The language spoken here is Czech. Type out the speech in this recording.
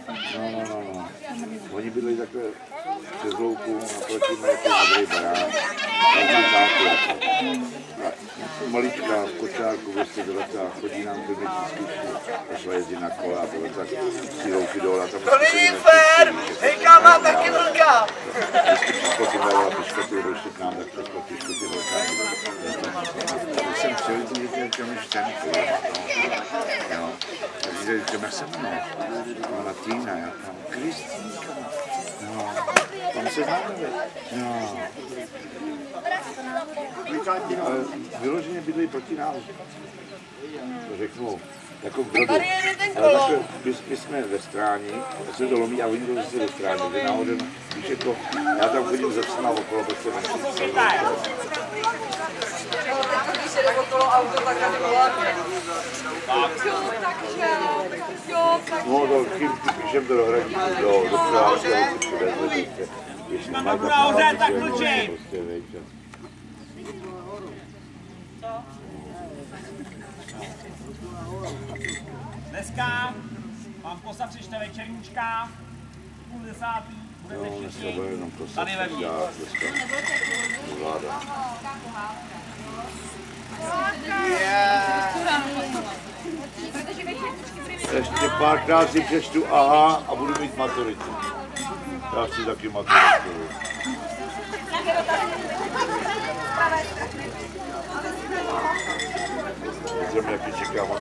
No. Oni bydlejí takhle přes louku, naproti mě jako modrý barák. Já znám tátu jako. Malička v kočárku, vlastně doletá, chodí nám do měsíčky, šla jezdit na kole a tohle tak ty louky dole a tam... To není fér! Hejka má taky vlka! Vždycky přesko ty dala piškoty, došli k nám, tak přesko piškoty vlka. Když jsem chtěl vidět, jak tam je štěnku. Takže říkám, jak se jmenuje? Latína, já tam Kristýnka. No, tam se známe, no. Ale vyloženě bydlí proti nám. To řeknu, jako v Brodu. Ale takhle, my jsme ve Stráni, to se to lomí a oni to zase ve Stráni, že náhodem, když jako, já tam chodím ze psama okolo, tak se nechci. Když jede okolo auto, tak tady voláme. No, to píšem to do Hradíku, do Práce, když nemají tak nahoře, tak mlčej! Dneska vám posa přečte večerníčka, 9:30, budete všichni tady ve vší. Ještě párkrát si přečtu aha a budu mít maturitu. Já chci taky maturitu. Jsem jaký čekám.